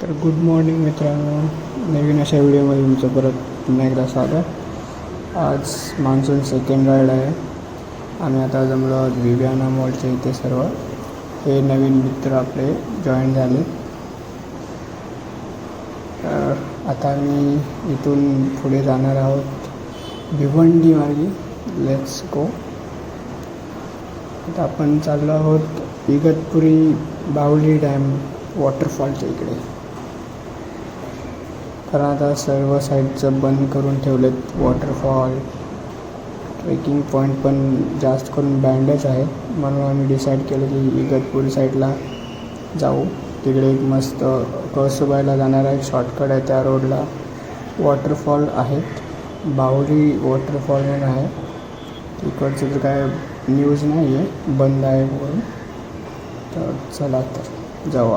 तर good morning मित्रांनो, नवीन अशा व्हिडिओमध्ये तुमचं परत पुन्हा एकदा स्वागत. आज मान्सून सेकंड राईड आहे. आम्ही आता जमलो आहोत विव्याना मॉलच्या इथे. सर्व हे नवीन मित्र आपले जॉईन झाले. तर आता आम्ही इथून पुढे जाणार आहोत भिवंडी मार्गे. Let's go. आता आपण चाललो आहोत इगतपुरी बाहुली डॅम वॉटरफॉलच्या इकडे. कारण आता सर्व साईडचं बंद करून ठेवलेत. वॉटरफॉल, ट्रेकिंग पॉईंट पण जास्त करून बँडच आहेत. म्हणून आम्ही डिसाईड केलं की इगतपुरी साईडला जाऊ. तिकडे एक मस्त कळसुबाईला जाणारा एक शॉर्टकट आहे. त्या रोडला वॉटरफॉल आहेत. बाहुली वॉटरफॉल म्हणून आहे. तिकडचं तर काय न्यूज नाही आहे, बंद आहे म्हणून. तर चला तर जाऊ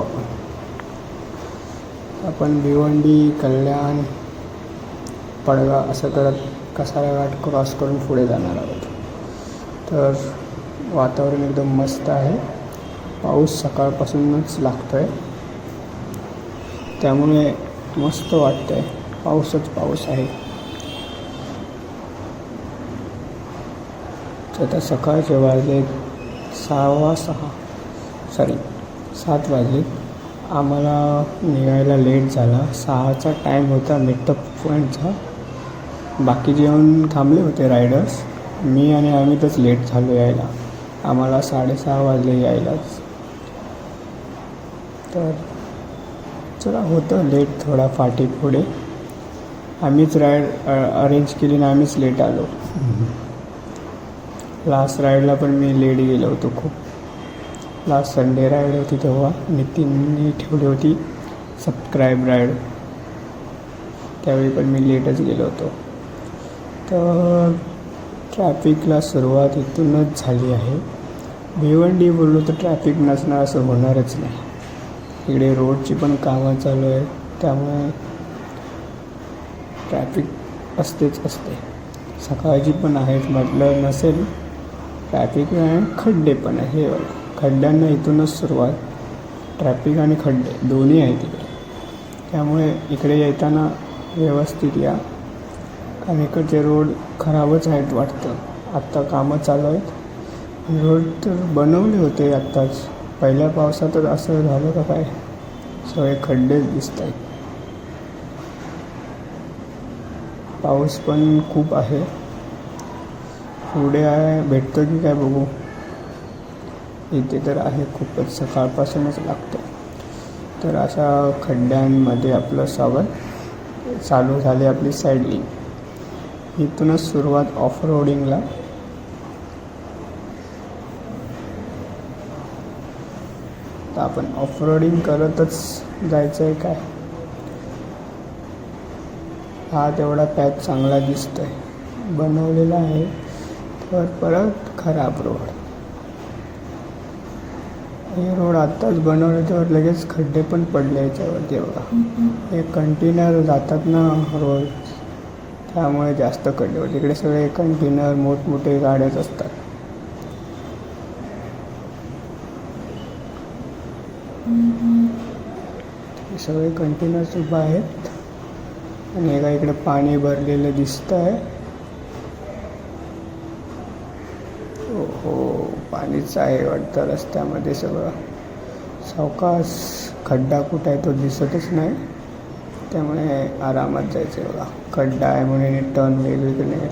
आपण भिवंडी, कल्याण, पडगा असं करत कसारा घाट क्रॉस करून पुढे जाणार आहोत. तर वातावरण एकदम मस्त आहे. पाऊस सकाळपासूनच लागतो आहे, त्यामुळे मस्त वाटतं आहे. पाऊसच पाऊस आहे. तर आता सकाळचे वाजले 7 वाजले. आम्हाला निघायला लेट झाला. 6चा टाईम होता मीटअप पॉईंटचा. बाकी जेवण थांबले होते रायडर्स. मी आणि अमितच लेट झालो यायला. आम्हाला 6:30 वाजले यायलाच. तर चला, होतं लेट थोडा फाटी पुढे. आम्हीच राईड अरेंज केली आणि आम्हीच लेट आलो. लास्ट राईडला पण मी लेट गेलो होतो खूप. लास्ट संडे राईड होती तेव्हा नितीनने ठेवली होती सबस्क्राईब राईड. त्यावेळी पण मी लेटच गेलो होतो. तर ट्रॅफिकला सुरुवात इथूनच झाली आहे. भिवंडी बोललो तर ट्रॅफिक नसणार असं होणारच नाही. इकडे रोडची पण कामं चालू आहेत, त्यामुळे ट्रॅफिक असतेच असते. सकाळची पण आहेत म्हटलं नसेल. ट्रॅफिक आहे, खड्डे पण आहे. हे खड्ड्यांना इथूनच सुरुवात. ट्रॅफिक आणि खड्डे दोन्ही आहेत इकडे, त्यामुळे इकडे येताना व्यवस्थित या. आणि इकडचे रोड खराबच आहेत वाटतं. आत्ता कामं चालू आहेत. रोड तर बनवले होते आत्ताच. पहिल्या पावसातच असं झालं का काय? सगळे खड्डेच दिसत आहेत. पाऊस पण खूप आहे. पुढे आहे भेटतो की काय बघू. इथे तर आहे खूपच, सकाळपासूनच लागतो. तर अशा खड्ड्यांमध्ये आपलं स्वागत. चालू झाली आपली साईडलिंग. इथूनच सुरुवात ऑफ रोडिंगला. तर आपण ऑफ रोडिंग करतच जायचं आहे काय. हा तेवढा पॅच चांगला दिसतोय, बनवलेला आहे. तर परत खराब रोड. हे रोड आत्ताच बनवले तर लगेच खड्डे पण पडले याच्यावरती. बघा, हे कंटेनर जातात ना रोड, त्यामुळे जास्त खड्डे होते. इकडे सगळे कंटेनर, मोठमोठे गाड्याच असतात. सगळे कंटेनर्स उभा आहेत. आणि एका इकडे पाणी भरलेलं दिसतं आहे. हो, पाणीच आहे वाटतं रस्त्यामध्ये सगळं. सावकाश. खड्डा कुठं आहे तो दिसतच नाही, त्यामुळे आरामात जायचं. बघा, खड्डा आहे म्हणून टर्न वेगवेगळे नाही.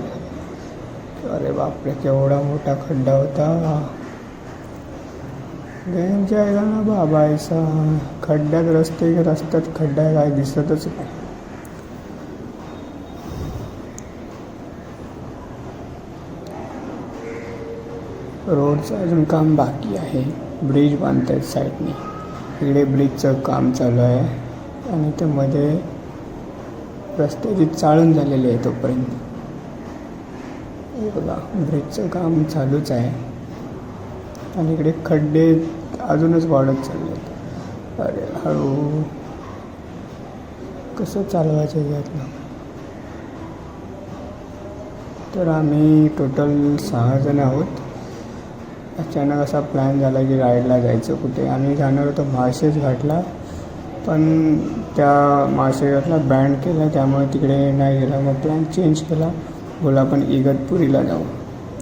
अरे बापरे, केवढा मोठा खड्डा होता. गयांच्या आहे ना बाबायचा. खड्ड्यात रस्त्यात खड्डा काय दिसतच नाही. रोडचं अजून काम बाकी आहे. ब्रिज बांधत आहेत साईडने. इकडे ब्रिजचं काम चालू आहे. आणि ते मध्ये रस्त्याची चाळण झालेली आहे तोपर्यंत. हे बघा, ब्रिजचं काम चालूच आहे. आणि इकडे खड्डे अजूनच वाढत चालले आहेत. अरे हळू कसं चालवायचं यातलं. तर आम्ही टोटल 6 जण आहोत. अचानक असा प्लॅन झाला की राईडला जायचं कुठे. आम्ही जाणार होतो माळशेज घाटला, पण त्या माळशेजला बँड केलं त्यामुळे तिकडे नाही गेला. मग प्लॅन चेंज केला, बोला आपण इगतपुरीला जाऊ.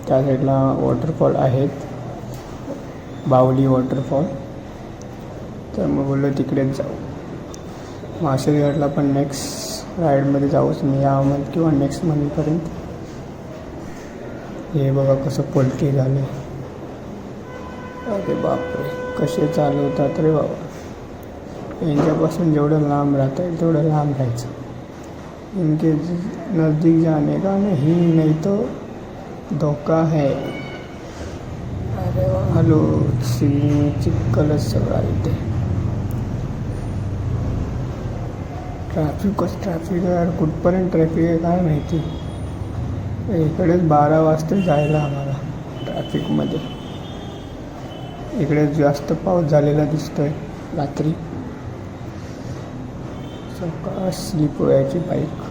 त्या साईडला वॉटरफॉल आहेत, बावली वॉटरफॉल. तर मग बोललो तिकडेच जाऊ. माळशेजला पण नेक्स्ट राईडमध्ये जाऊच मी या मंथ किंवा नेक्स्ट मंथपर्यंत. हे बघा कसं पलटी झाले. अरे बापरे, कसे चालवतात रे बाबा. यांच्यापासून जेवढं लांब राहता येईल तेवढं लांब राहायचं. इनके नज़दीक जाने का नहीं तो धोका है. अरे वा, हॅलो. चिक्कलच सगळा इथे. ट्रॅफिक यार, कुठपर्यंत ट्रॅफिक आहे काय माहिती. इकडेच 12 वाजता जायला आम्हाला ट्रॅफिकमध्ये. इकडे जास्त पाऊस झालेला दिसतोय रात्री. सकाळ स्लिप व्हायची बाईक.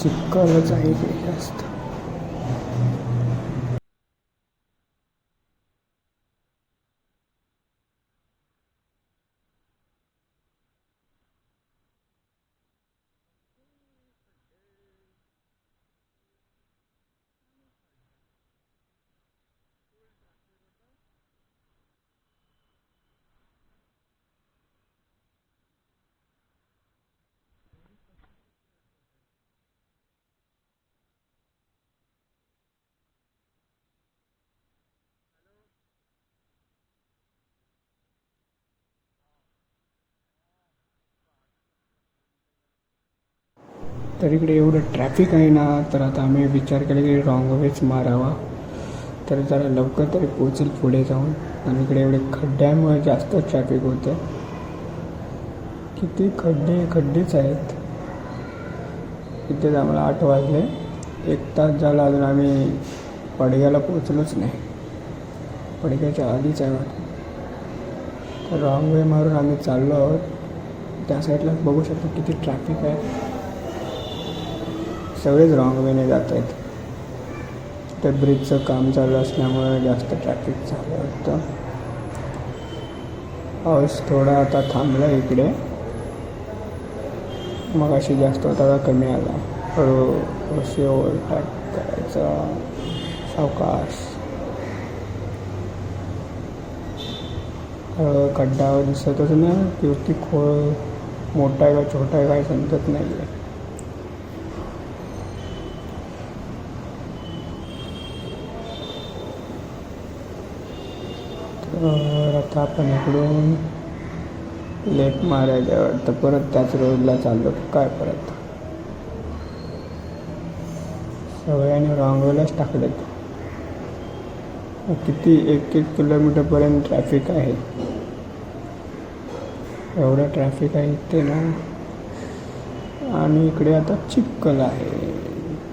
चिक्कलच आहे जास्त. तर इकडे एवढं ट्रॅफिक आहे ना, तर आता आम्ही विचार केला की रॉंग वेच मारावा, तर जरा लवकर तरी पोचेल पुढे जाऊन. आणि इकडे एवढे खड्ड्यामुळे जास्त ट्रॅफिक होतं. किती खड्डेच आहेत. इथेच आम्हाला 8 वाजले. 1 तास झाला अजून आम्ही पडग्याला पोचलोच नाही. पडग्याच्या आधीच आहे वाटतं. तर रॉंग वे मारून आम्ही चाललो आहोत. त्या साईडला बघू शकतो किती ट्रॅफिक आहे. सगळेच रॉंग वेने जात आहेत. तर ब्रिजचं काम चालू असल्यामुळे जास्त ट्रॅफिक झालं होतं. पाऊस थोडा आता थांबला इकडे. मग अशी जास्त होता, आता कमी आला. हळूहळू ओव्हरटेक करायचा सावकाश. खड्डा दिसतच नाही की ती खोळ मोठा आहे का छोटा आहे काय समजत नाही आहे. तर आता आपण इकडून लेफ्ट मारायचं, तर परत त्याच रोडला चाललो काय. परत सगळ्यांनी रॉंगवेलाच टाकलेत. किती 1-1 किलोमीटरपर्यंत ट्रॅफिक आहे. एवढं ट्रॅफिक आहे इथे ना. आणि इकडे आता चिखल आहे.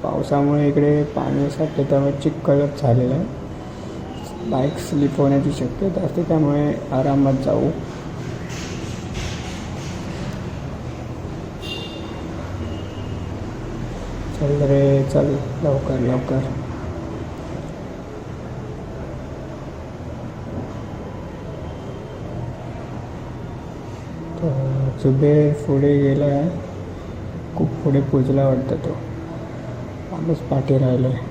पावसामुळे इकडे पाणी साठते त्यामुळे चिखलच झालेलं आहे. बाईक स्लिप होण्याची शक्यता असते, त्यामुळे आरामात जाऊ. चल रे चल, लवकर. जुबेर पुढे गेला आहे, खूप पुढे पोचला वाटतं तो. आम्हीच पाठी राहिलो आहे.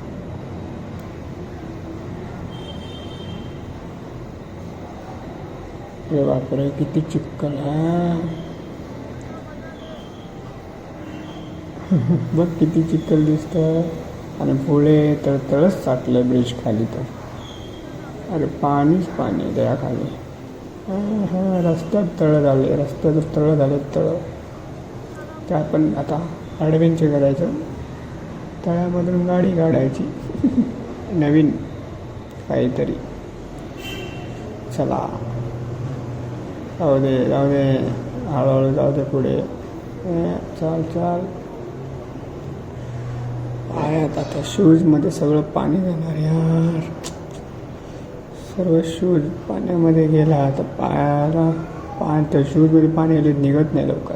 अरे बापरे, किती चिखल आहे. बघ किती चिखल दिसतं. आणि पुढे तर तळच साठलं ब्रिज खाली. तर अरे पाणीच पाणी त्या खाली. रस्त्यात तळं झाले. ते आपण आता ॲडव्हेंचर करायचं, तळ्यामधून गाडी काढायची. नवीन काहीतरी. चला जाऊ दे हळूहळू जाऊ दे पुढे. चाल पायात आता शूजमध्ये सगळं पाणी जाणार यार. सर्व शूज पाण्यामध्ये गेला. आता त्या शूजमध्ये पाणी आले निघत नाही लवकर.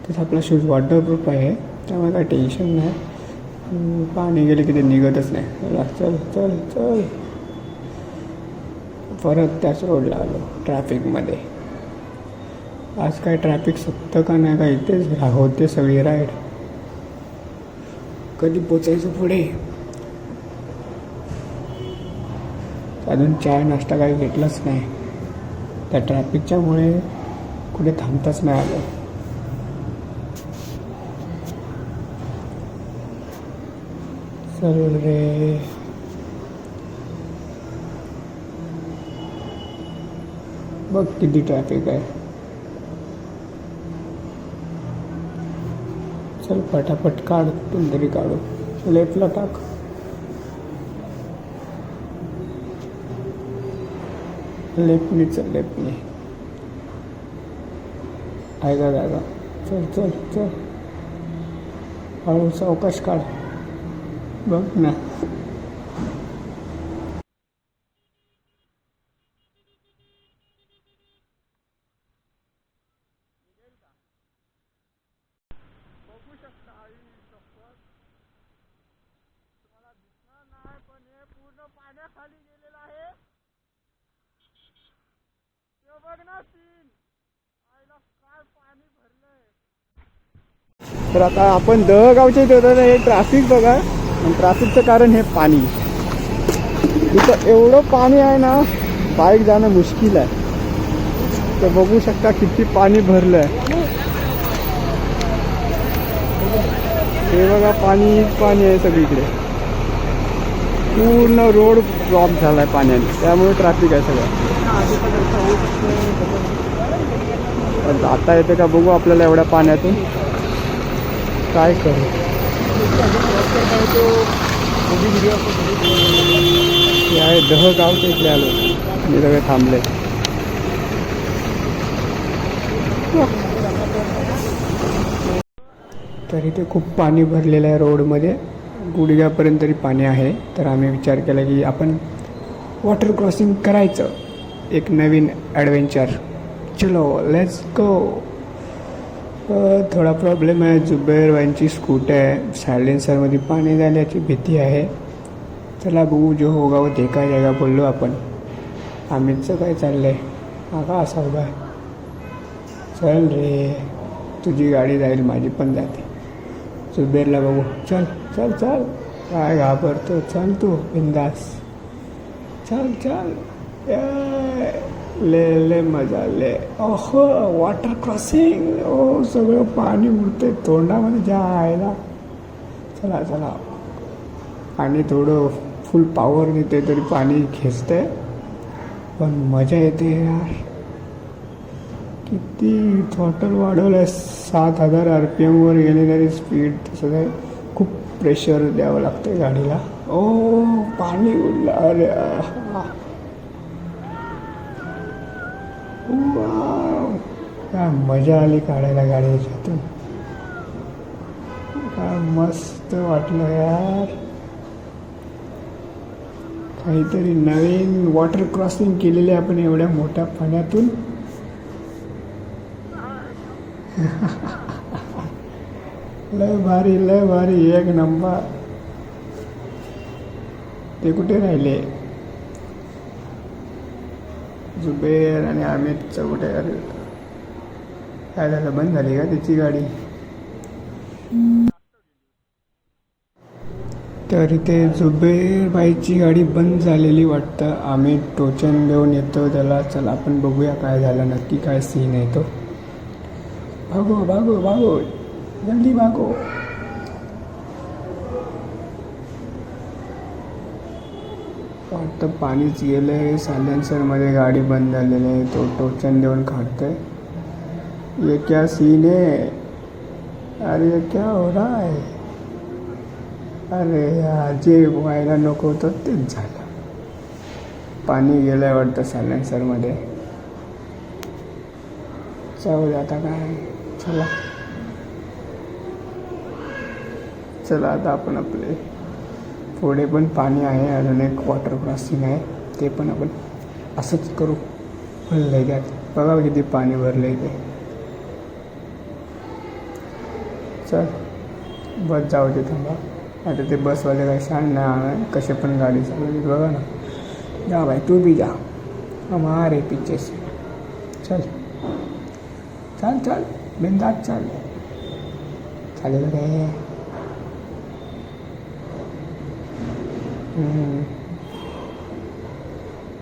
तसं आपला शूज वॉटरप्रूफ आहे त्यामुळे काही टेन्शन नाही. पाणी गेले की ते निघतच नाही. चला चल चल चल. परत त्याच रोडला आलो ट्रॅफिकमध्ये. आज काय ट्रॅफिक सत्तं का नाही का, इथेच होते सगळी राईड. कधी पोचायचं पुढे. अजून चाय नाश्ता काही घेतलाच नाही. त्या ट्रॅफिकच्यामुळे कुठे थांबताच नाही आलं. चल रे. बघ किती ट्रॅफिक आहे. चल पटापट काढ, तरी काढू. लेफ्टला टाक. लेफ्टनी चल, लेफ्टनी आहे का जागा. चल चल चल. हळू सावकाश काढ. बघ ना. बघू शकता तुम्हाला दिसणार नाही, पण हे पूर्ण पाण्याखाली गेलेलं आहे. ते बघ ना सीन. आईला काय पाणी भरलंय. तर आता आपण दहगावच्या इथे होतो. हे ट्रॅफिक बघा. आणि ट्रॅफिकचं कारण हे पाणी. इथं एवढं पाणी आहे ना, बाईक जाणं मुश्किल आहे. तर बघू शकता किती पाणी भरलं आहे. हे बघा पाणी आहे सगळीकडे. पूर्ण रोड ब्लॉक झाला आहे पाण्याने. त्यामुळे ट्रॅफिक आहे सगळं. जाता येते का बघू आपल्याला एवढ्या पाण्यातून. काय करू. हे आहे दहगावच्या इकडे आलो. मी सगळे थांबले. तर इथे खूप पाणी भरलेलं आहे रोडमध्ये. गुडघ्यापर्यंत तरी पाणी आहे. तर आम्ही विचार केला की आपण वॉटर क्रॉसिंग करायचं. एक नवीन ॲडव्हेंचर. चलो लेट्स गो. थोडा प्रॉब्लेम आहे. जुबेर यांची स्कूटर आहे. सायलेन्सरमध्ये पाणी जाण्याची भीती आहे. चला बघू, जो होगा वो देखा जाएगा बोललो आपण. अमितचं काय चाललं आहे. हा का असा उभा आहे. चल रे, तुझी गाडी जाईल, माझी पण जाते. जुबेरला बघू. चल चल चल. काय घाबरतो. चल तू बिंदास. चल चल. ले ले मजा ले. ओहो वॉटर क्रॉसिंग. ओ सगळं पाणी उडते तोंडामध्ये जायला. चला चला. आणि थोडं फुल पॉवर देते तरी पाणी खेचते, पण मजा येते यार. किती थ्रॉटल वाढवलं. 7000 RPM वर गेले तरी स्पीड तसं आहे. खूप प्रेशर द्यावं लागतं गाडीला. ओ पाणी उडलं. अरे काय मजा आली काढायला गाडी याच्यातून. काय मस्त वाटलं यार. काहीतरी नवीन वॉटर क्रॉसिंग केलेली आपण एवढ्या मोठ्या पाण्यातून. लय भारी लय भारी. एक नंबर. ते कुठे राहिले. जुबेर आणि अमितचं कुठे. अरे काय झालं, बंद झाली का त्याची गाडी. तर इथे जुबेर बाईची गाडी बंद झालेली वाटतं. आम्ही टोचन देऊन येतो त्याला. चला आपण बघूया काय झालं नक्की, काय सीन आहे तो. भागो भागो भागो, जल्दी भागो. वाटतं पाणीच गेलं आहे. सायलेन्सरमध्ये गाडी बंद झालेली आहे. तो टोचन देऊन काढतोय. ये क्या सीन है. अरे ये क्या हो रहा है. अरे यार, जे व्हायला नको होतं तेच झालं. पाणी गेलं आहे वाटतं सायलेन्सरमध्ये. जाऊ आता काय. चला चला आता आपण आपले पुढे पण पाणी आहे. अजून एक वॉटर क्रॉसिंग आहे, ते पण आपण असंच करू. फुल लगेच बघा किती पाणी भरलं आहे ते. चल बस जाऊ दे. थांबा. आता ते बसवाले काही शान नाही कसे पण गाडी चालवली बघा ना. जा भाई तू भी जा हमारे पीछे से चल चल चल बिंदास चल चालेल रे.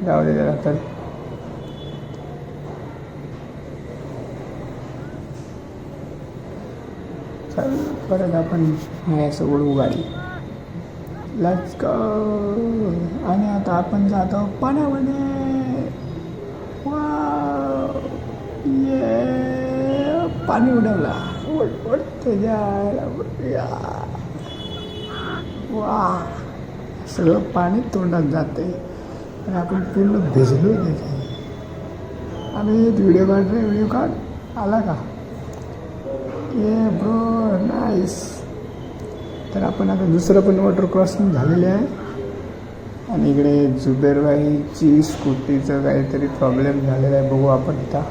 जाऊ दे जरा चल. चल परत आपण आहे असं उडवू गाडी. Let's go. आणि आता आपण जातो पाण्यामध्ये. वाव ये पाणी उडवला. उड जायला वा सगळं पाणी तोंडात जाते आणि आपण पूर्ण भिजलो त्याचे. आम्ही व्हिडिओ काढले. व्हिडिओ काढ आला का ये ब्रो नाईस. तर आपण आता दुसरं पण वॉटर क्रॉसिंग झालेले आहे. आणि इकडे जुबेरबाईची स्कूटीचं काहीतरी प्रॉब्लेम झालेला आहे. बघू आपण आता.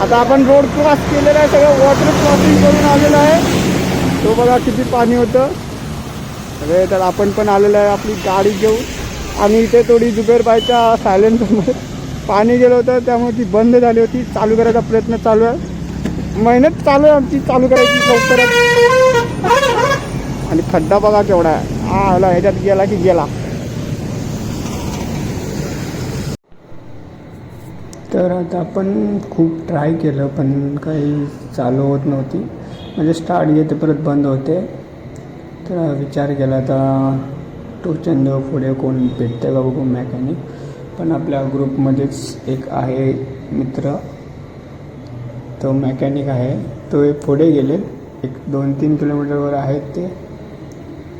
आता आपण रोड क्रॉस केलेला आहे. सगळं वॉटर क्रॉसिंग करून आलेलं आहे. तो बघा किती पाणी होतं सगळे. तर आपण पण आलेलं आहे आपली गाडी घेऊन. आणि इथे थोडी जुबेरबाईच्या सायलेन्सरमध्ये पाणी गेलं होतं त्यामुळे ती बंद झाली होती. चालू करायचा प्रयत्न चालू आहे. मेहनत चालू आहे आमची चालू करायची लवकरच. आणि खड्डा बघा केवढा आहे. आला ह्याच्यात गेला की गेला. तर आता आपण खूप ट्राय केलं पण काही चालू होत नव्हती. म्हणजे स्टार्ट घेते परत बंद होते. तर विचार केला आता टोचन देऊ पुढे कोण भेटते का बघू मेकॅनिक. पण आपल्या ग्रुपमध्येच एक आहे मित्र तो मेकॅनिक आहे. तो पुढे गेले 1-2-3 किलोमीटरवर आहेत ते.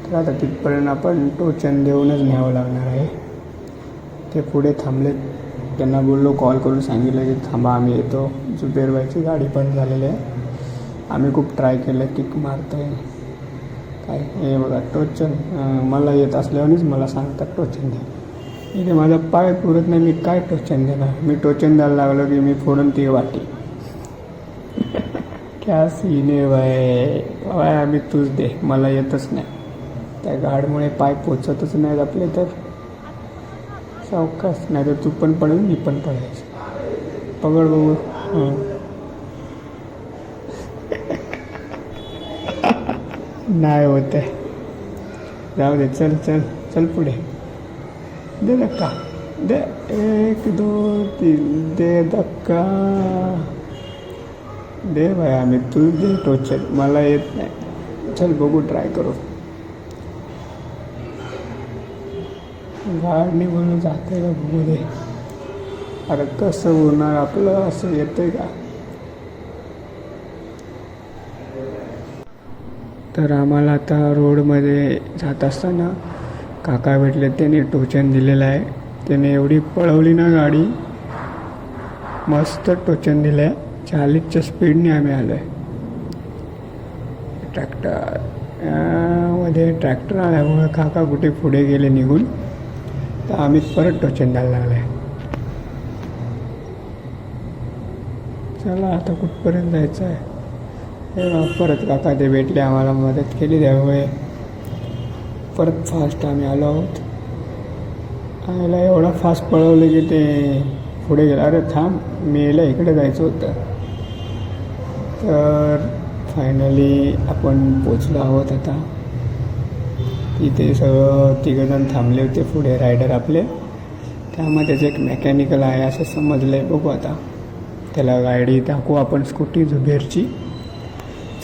तर आता तिथपर्यंत आपण टोचन देऊनच न्यावं लागणार आहे. ते पुढे थांबले. त्यांना बोललो कॉल करून सांगितलं की थांबा आम्ही येतो. जुबेरबाईची गाडी पण झालेली आहे. आम्ही खूप ट्राय केलं किक मारतो आहे काय. हे बघा टोचन मला येत असल्यावरच मला सांगतात टोचन द्या. इथे माझा पाय पुरत नाही. मी काय टोचन देणार. मी टोचन द्यायला लागलो की मी फोडून ती वाटी. क्या सीने बाय आम्ही तूच दे मला येतच नाही. त्या गाडमुळे पाय पोचतच नाहीत आपले. तर सावकाश नाही तर तू पण पडेल मी पण पडायचं. पगड बघू. नाही होत आहे. जाऊ दे चल चल चल पुढे. दे धक्का दे 1 2 3 दे धक्का दे भाई. आम्ही तू दे टोचन मला येत नाही. चल बघू ट्राय करू. गाडी म्हणून जाते का बघू दे. अरे कसं होणार आपलं असं येतंय का. तर आम्हाला आता रोडमध्ये जात असताना काका भेटले. त्याने टोचन दिलेलं आहे. त्याने एवढी पळवली ना गाडी मस्त टोचन दिलं आहे. 40च्या स्पीडने आम्ही आलो आहे. मध्ये ट्रॅक्टर आल्यामुळे काका कुठे पुढे गेले निघून. तर आम्ही परत टोचन द्यायला लागलं आहे. चला आता कुठपर्यंत जायचं आहे. हे परत काका ते भेटले आम्हाला मदत केली त्यामुळे परत फास्ट आम्ही आलो आहोत. आम्हाला एवढा फास्ट पळवलं की ते पुढे गेलं. अरे थांब मी याला इकडे जायचं होतं. तर फायनली आपण पोचलो आहोत आता. इथे सगळं तिघजण थांबले होते पुढे रायडर आपले. त्यामध्येच एक मेकॅनिकल आहे असं समजलं आहे. बघू आता त्याला गाडी दाखवू आपण. स्कूटी जुबेरची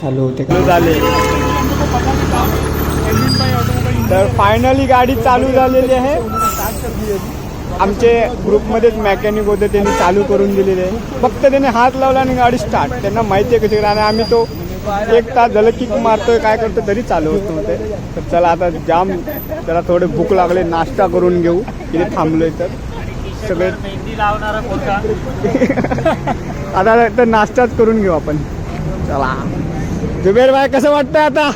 चालू होते का झाले. तर फायनली गाडी चालू झालेली आहे. आमचे ग्रुपमध्येच मेकॅनिक होते त्यांनी चालू करून दिलेले आहे. फक्त त्याने हात लावला आणि गाडी स्टार्ट. त्यांना माहिती आहे कशी. आणि आम्ही तो 1 तास झालं किक मारतोय काय करतो तरी चालू होत नव्हते. तर चला आता जाम त्याला थोडे भूक लागले. नाश्ता करून घेऊ. इथे थांबलोय तर सगळे आता तर नाश्ताच करून घेऊ आपण. चला जुबेर भाई कसं वाटतंय आता.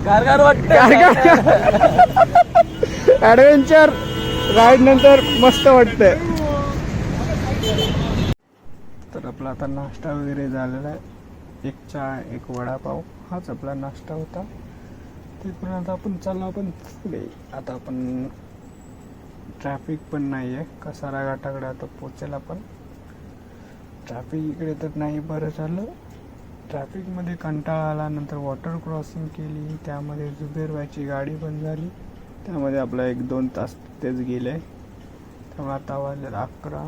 गारगार वाटतं. ॲडव्हेंचर राईड नंतर मस्त वाटतंय. तर आपला आता नाश्ता वगैरे झालेला आहे. एक चहा, एक वडापाव, हाच आपला नाश्ता होता. ते पण आता आपण चाललो आपण पुढे. आता आपण ट्रॅफिक पण नाही आहे. कसारा घाटाकडे आता पोचायला पण. ट्रॅफिक इकडे तर नाही, बरं झालं. ट्रॅफिकमध्ये कंटाळा आला. नंतर वॉटर क्रॉसिंग केली, त्यामध्ये जुबेरबाईची गाडी बंद झाली, त्यामध्ये आपला 1-2 तास तेच गेले. त्यामुळे आता वाजले 11.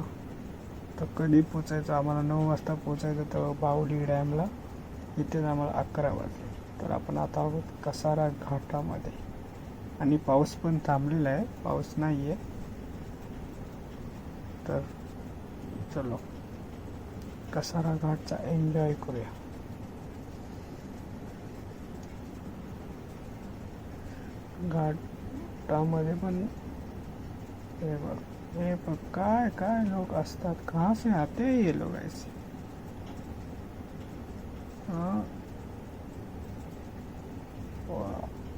तर कधी पोचायचं आम्हाला? 9 वाजता पोचायचं तर बाहुली डॅमला. इथेच आम्हाला 11 वाजले. तर आपण आता आहोत कसारा घाटामध्ये आणि पाऊस पण थांबलेला आहे, पाऊस नाही आहे. तर चलो कसारा घाटचा एन्जॉय करूया. घाटामध्ये पण हे बघ काय काय लोक असतात. कहाँ से आते हैं ये लोग ऐसे?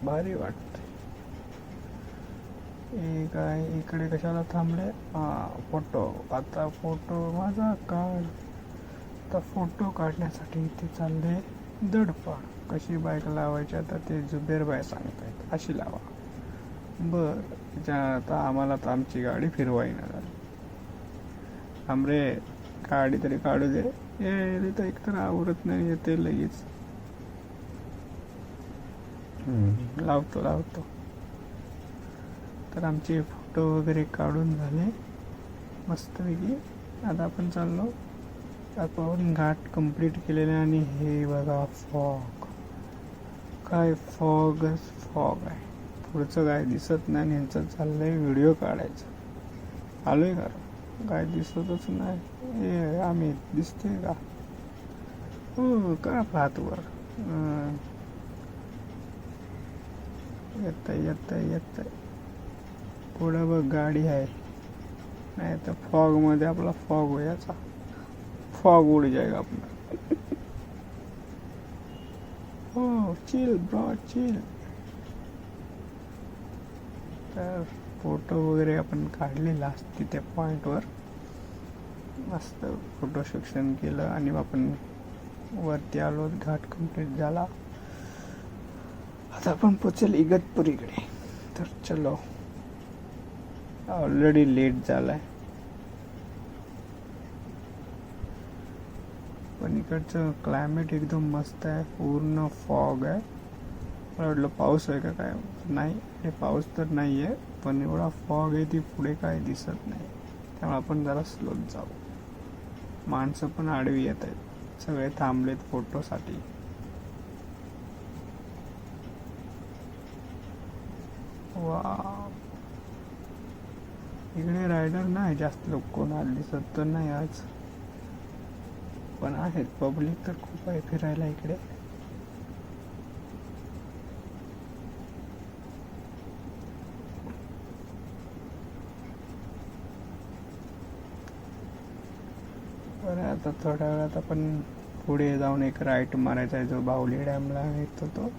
भारी वाटत. काय इकडे कशाला थांबले? फोटो. आता फोटो माझा काढ. आता फोटो काढण्यासाठी इथे चालले दडपण. कशी बाईक लावायची आता ते जुबेरबाई सांगतायत, अशी लावा. बर, आता आम्हाला तर आमची गाडी फिरवायला झाली. आमरे गाडी तरी काढू दे. ये तर एकतर आवरत नाही येते लगेच. लावतो. तर आमचे फोटो वगैरे काढून झाले मस्तपैकी. आता आपण चाललो. आपण घाट कंप्लीट केलेले आणि हे बघा फॉग. काय फॉग आहे. पुढचं काय दिसत नाही. यांचं चाललंय व्हिडिओ काढायचं. आलोय का? काय दिसतच नाही. हे आम्ही दिसतोय का? हो का? पाहत वर येत पुढं बघ गाडी आहे. नाही तर फॉग मध्ये आपला फॉग व्हायचा. फॉग उड जाएगा अपना. हो चिल ब्रो चिल. तर फोटो वगैरे आपण काढले लास्ट तिथे पॉइंटवर. मस्त फोटो सेक्शन केलं आणि आपण वरती आलो. घाट कंप्लीट झाला. आता आपण पोचेल इगतपुरीकडे. तर चलो, ऑलरेडी लेट झालाय. पण इकडचं क्लायमेट एकदम मस्त आहे. पूर्ण फॉग आहे. मला वाटलं पाऊस आहे का काय. नाही, हे पाऊस तर नाही आहे, पण एवढा फॉग आहे ती पुढे काय दिसत नाही. त्यामुळे आपण जरा स्लोत जाऊ. माणसं पण आडवी येत आहेत. सगळे थांबलेत फोटोसाठी. वा, इकडे रायडर नाही जास्त. लोक कोण आज दिसत तर नाही आज, पण आहेत. पब्लिक तर खूप आहे फिरायला इकडे. बरं, आता थोड्या वेळात आपण पुढे जाऊन एक राईट मारायचा आहे जो बाहुली डॅमला येतो तो.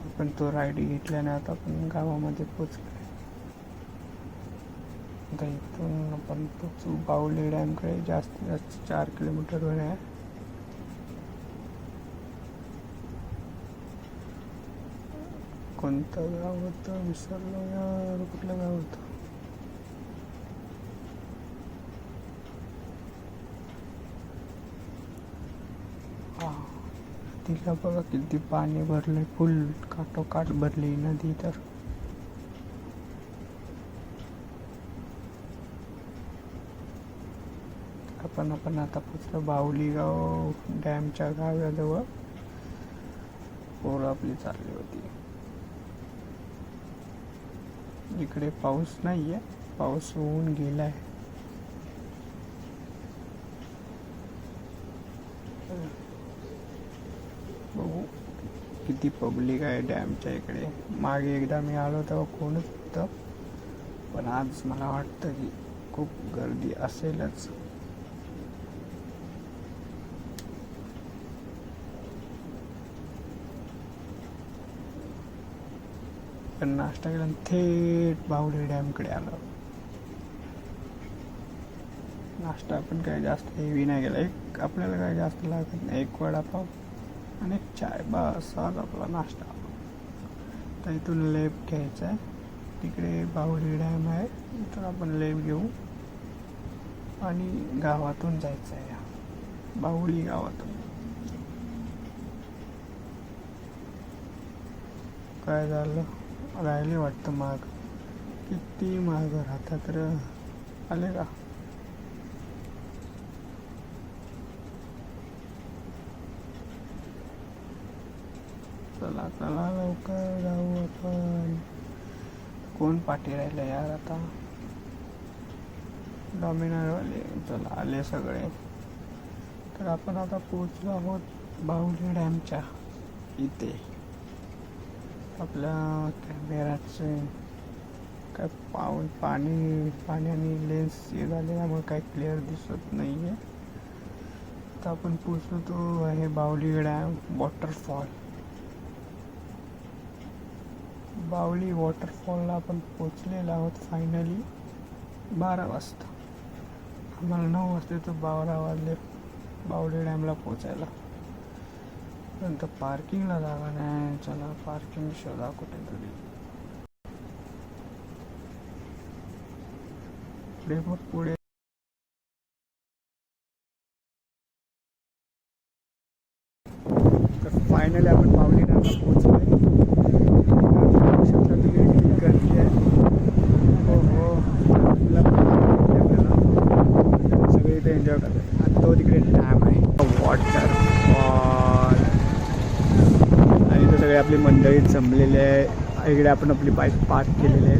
आपण तो राईट घेतल्याने आता आपण गावामध्ये पोचलो. आता इथून आपण पोचू बाहुली डॅमकडे. जास्तीत जास्त 4 किलोमीटरवर आहे. कोणतं गाव होतं विसरलो यार. कुठलं गाव होतं? तिला बघा किती पाणी भरलंय. फुल काठोकाठ भरली नदी. तर आपण आता पोचलो बाहुली गाव डॅमच्या गावाजवळ. पोरं आपली चालली होती. इकडे पाऊस नाहीये, पाऊस होऊन गेलाय. बघू किती पब्लिक आहे डॅमच्या इकडे. मागे एकदा मी आलो तेव्हा कोणच होतं, पण आज मला वाटतं की खूप गर्दी असेलच. पण नाश्ता केला थेट बाहुली डॅमकडे आलो. नाश्ता आपण काय जास्त हेवी नाही केला. एक आपल्याला काय जास्त लागत नाही, एक वडापाव आणि एक चाय, बस आज आपला नाश्ता. तर इथून लेफ्ट घ्यायचा आहे, तिकडे बाहुली डॅम आहे, इथून आपण लेफ्ट घेऊ आणि गावातून जायचं आहे, बाहुली गावातून. काय झालं, राहिले वाटतं माग, किती माग राहतात तर आले का. चला चला लवकर जाऊ आपण. कोण पाठी राहिलं यार आता, डॉमिनरवाले. चला आले सगळे. तर आपण आता पोचलो आहोत बाहुली डॅमच्या इथे. आपल्या कॅमेराचे काय पाण्याने लेन्स हे झाल्यामुळे काही क्लिअर दिसत नाही आहे. तर आपण पोचलो तो आहे बाहुली डॅम वॉटरफॉल. बाहुली वॉटरफॉलला आपण पोचलेलो आहोत फायनली 12 वाजता. आम्हाला 9 वाजता तर 12 वाजले बाहुली डॅमला पोचायला. नंतर पार्किंगला जागा नाही. चला पार्किंग शोधा कुठेतरी. पुढे मग पुढे तर फायनली आपण बाहुली डॅमला पोहोचलोय. गर्दी आहे. हो हो, आपल्याला सगळे इथे एन्जॉय करतात. आणि तो तिकडे डॅम आहे वॉटरफॉल. आणि इथे सगळे आपली मंडळी जमलेले आहे. इकडे आपण आपली बाईक पार्क केलेली आहे,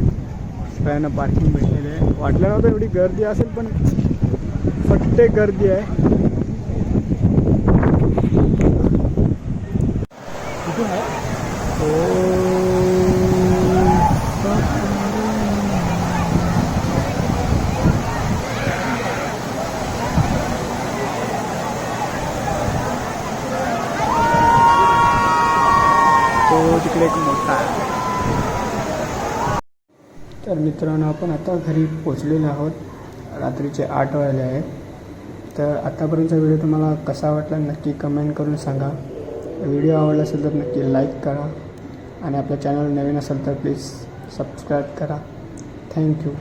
सगळ्यांना पार्किंग भेटलेली आहे. वाटलं नव्हतं एवढी गर्दी असेल, पण फट्टे गर्दी आहे. कुठून आहे तो तिकडे एक मोठा आहे. तर मित्रांनो, आपण आता घरी पोचलेलो आहोत. रात्रीचे 8 वाजले आहेत. तर आतापर्यंतचा व्हिडिओ तुम्हाला कसा वाटला नक्की कमेंट करून सांगा. व्हिडिओ आवडला असेल तर नक्की लाईक करा आणि आपल्या चॅनल नवीन असेल तर प्लीज सबस्क्राईब करा. थँक्यू.